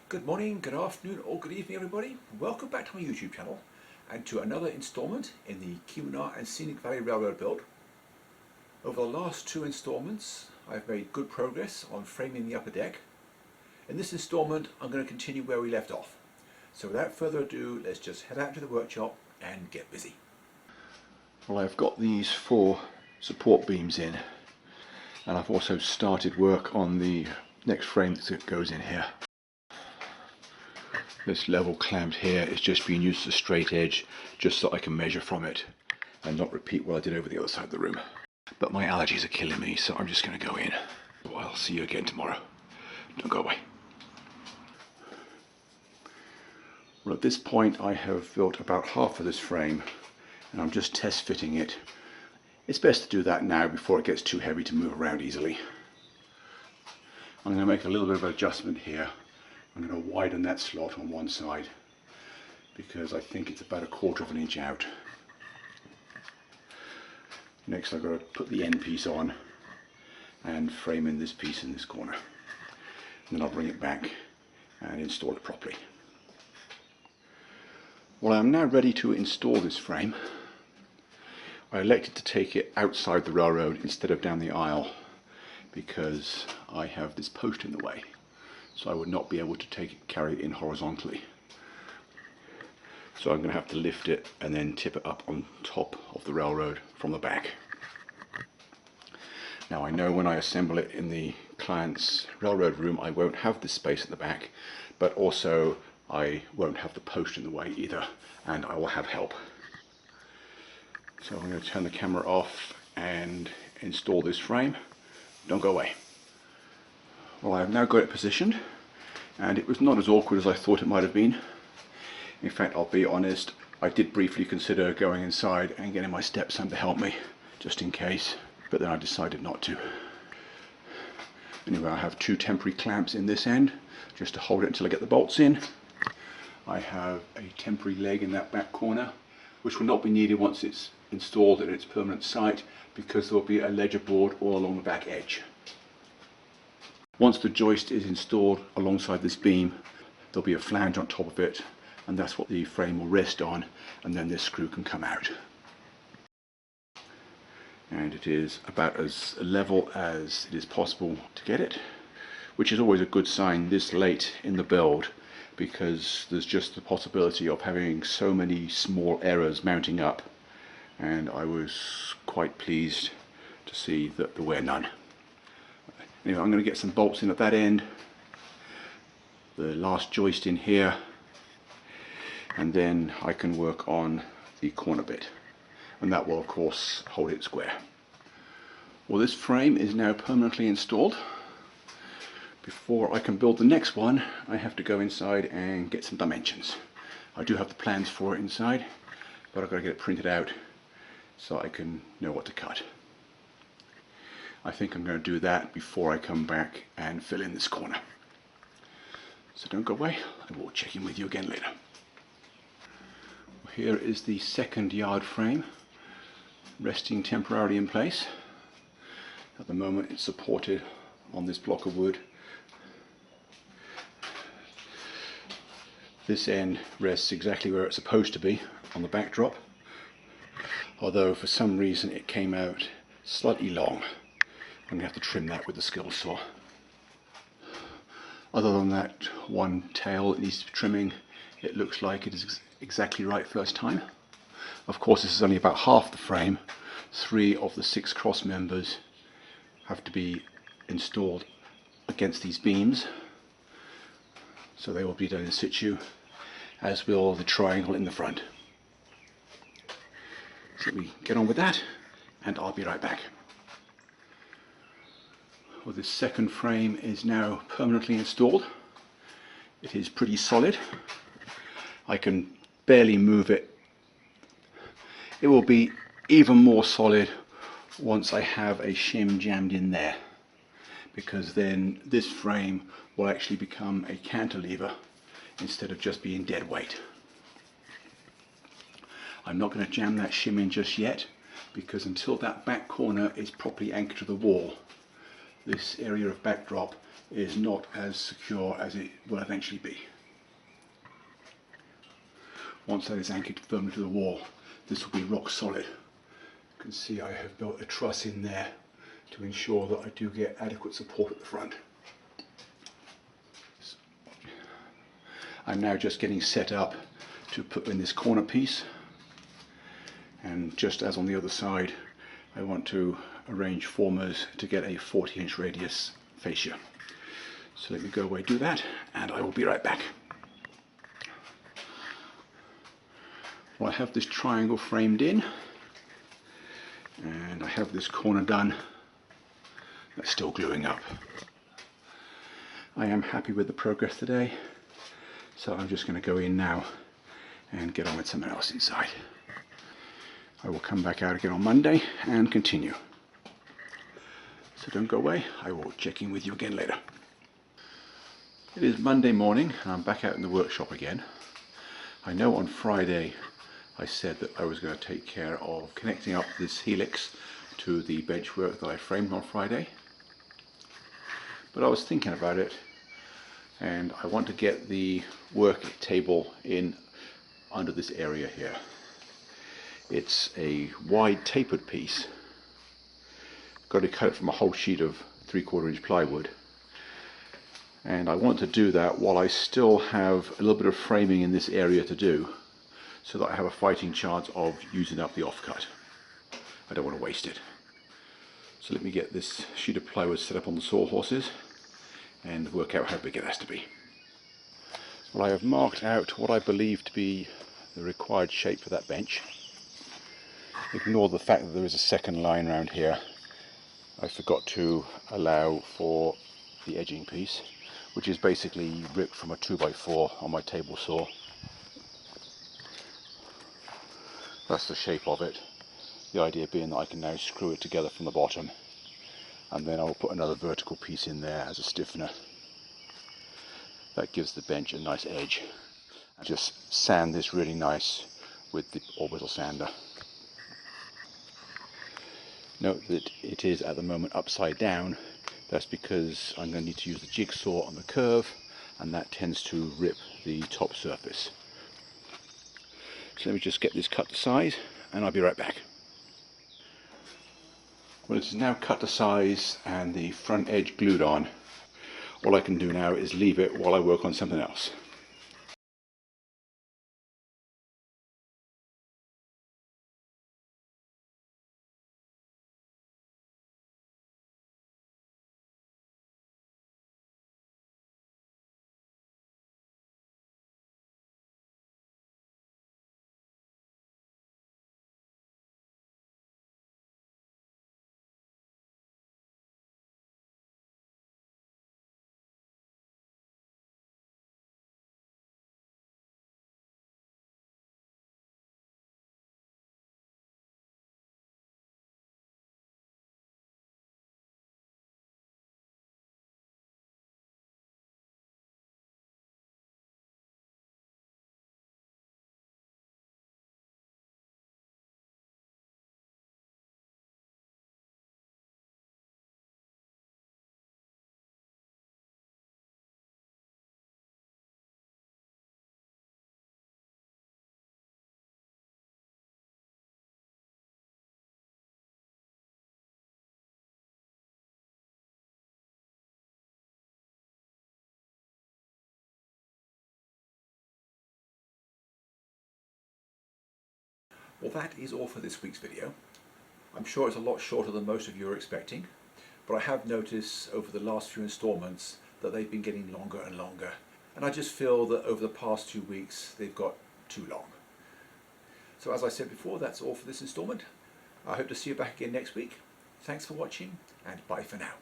Good morning, good afternoon, or good evening, everybody. Welcome back to my YouTube channel and to another installment in the Keweenaw and Scenic Valley Railroad build. Over the last two installments, I've made good progress on framing the upper deck. In this installment, I'm going to continue where we left off. So without further ado, let's just head out to the workshop and get busy. Well, I've got these 4 support beams in, and I've also started work on the next frame that goes in here. This level clamped here is just being used as a straight edge, just so I can measure from it and not repeat what I did over the other side of the room. But my allergies are killing me, so I'm just going to go in. Well, I'll see you again tomorrow. Don't go away. Well, at this point I have built about half of this frame and I'm just test fitting it. It's best to do that now before it gets too heavy to move around easily. I'm going to make a little bit of an adjustment here. I'm going to widen that slot on one side because I think it's about 1/4 of an inch out. Next I've got to put the end piece on and frame in this piece in this corner. And then I'll bring it back and install it properly. Well, I'm now ready to install this frame. I elected to take it outside the railroad instead of down the aisle because I have this post in the way. So I would not be able to carry it in horizontally. So I'm going to have to lift it and then tip it up on top of the railroad from the back. Now I know when I assemble it in the client's railroad room I won't have this space at the back, but also I won't have the post in the way either, and I will have help. So I'm going to turn the camera off and install this frame. Don't go away. Well, I've now got it positioned and it was not as awkward as I thought it might have been. In fact, I'll be honest, I did briefly consider going inside and getting my stepson to help me, just in case, but then I decided not to. Anyway, I have 2 temporary clamps in this end, just to hold it until I get the bolts in. I have a temporary leg in that back corner, which will not be needed once it's installed at its permanent site, because there will be a ledger board all along the back edge. Once the joist is installed alongside this beam, there'll be a flange on top of it, and that's what the frame will rest on, and then this screw can come out. And it is about as level as it is possible to get it, which is always a good sign this late in the build, because there's just the possibility of having so many small errors mounting up, and I was quite pleased to see that there were none. Anyway, I'm going to get some bolts in at that end, the last joist in here, and then I can work on the corner bit, and that will of course hold it square. Well, this frame is now permanently installed. Before I can build the next one, I have to go inside and get some dimensions. I do have the plans for it inside, but I've got to get it printed out so I can know what to cut. I think I'm going to do that before I come back and fill in this corner. So don't go away, I will check in with you again later. Here is the second yard frame, resting temporarily in place. At the moment it's supported on this block of wood. This end rests exactly where it's supposed to be, on the backdrop, although for some reason it came out slightly long. I'm going to have to trim that with the skill saw. Other than that one tail that needs trimming, it looks like it is exactly right first time. Of course, this is only about half the frame. 3 of the 6 cross members have to be installed against these beams, so they will be done in situ, as will the triangle in the front. So we get on with that and I'll be right back. Well, this second frame is now permanently installed. It is pretty solid. I can barely move it. It will be even more solid once I have a shim jammed in there, because then this frame will actually become a cantilever instead of just being dead weight. I'm not going to jam that shim in just yet, because until that back corner is properly anchored to the wall, this area of backdrop is not as secure as it will eventually be. Once that is anchored firmly to the wall, this will be rock solid. You can see I have built a truss in there to ensure that I do get adequate support at the front. I'm now just getting set up to put in this corner piece, and just as on the other side, I want to arrange formers to get a 40-inch radius fascia. So let me go away, do that, and I will be right back. Well, I have this triangle framed in, and I have this corner done. That's still gluing up. I am happy with the progress today, so I'm just going to go in now and get on with something else inside. I will come back out again on Monday and continue. So don't go away, I will check in with you again later. It is Monday morning and I'm back out in the workshop again. I know on Friday I said that I was going to take care of connecting up this helix to the benchwork that I framed on Friday. But I was thinking about it, and I want to get the work table in under this area here. It's a wide tapered piece. Got to cut it from a whole sheet of 3/4 inch plywood. And I want to do that while I still have a little bit of framing in this area to do, so that I have a fighting chance of using up the offcut. I don't want to waste it. So let me get this sheet of plywood set up on the sawhorses and work out how big it has to be. Well, I have marked out what I believe to be the required shape for that bench. Ignore the fact that there is a second line around here. I forgot to allow for the edging piece, which is basically ripped from a 2x4 on my table saw. That's the shape of it. The idea being that I can now screw it together from the bottom, and then I will put another vertical piece in there as a stiffener. That gives the bench a nice edge. Just sand this really nice with the orbital sander. Note that it is at the moment upside down. That's because I'm going to need to use the jigsaw on the curve, and that tends to rip the top surface. So let me just get this cut to size and I'll be right back. Well, it is now cut to size and the front edge glued on. All I can do now is leave it while I work on something else. Well, that is all for this week's video. I'm sure it's a lot shorter than most of you are expecting, but I have noticed over the last few installments that they've been getting longer and longer, and I just feel that over the past 2 weeks they've got too long. So as I said before, that's all for this installment. I hope to see you back again next week. Thanks for watching, and bye for now.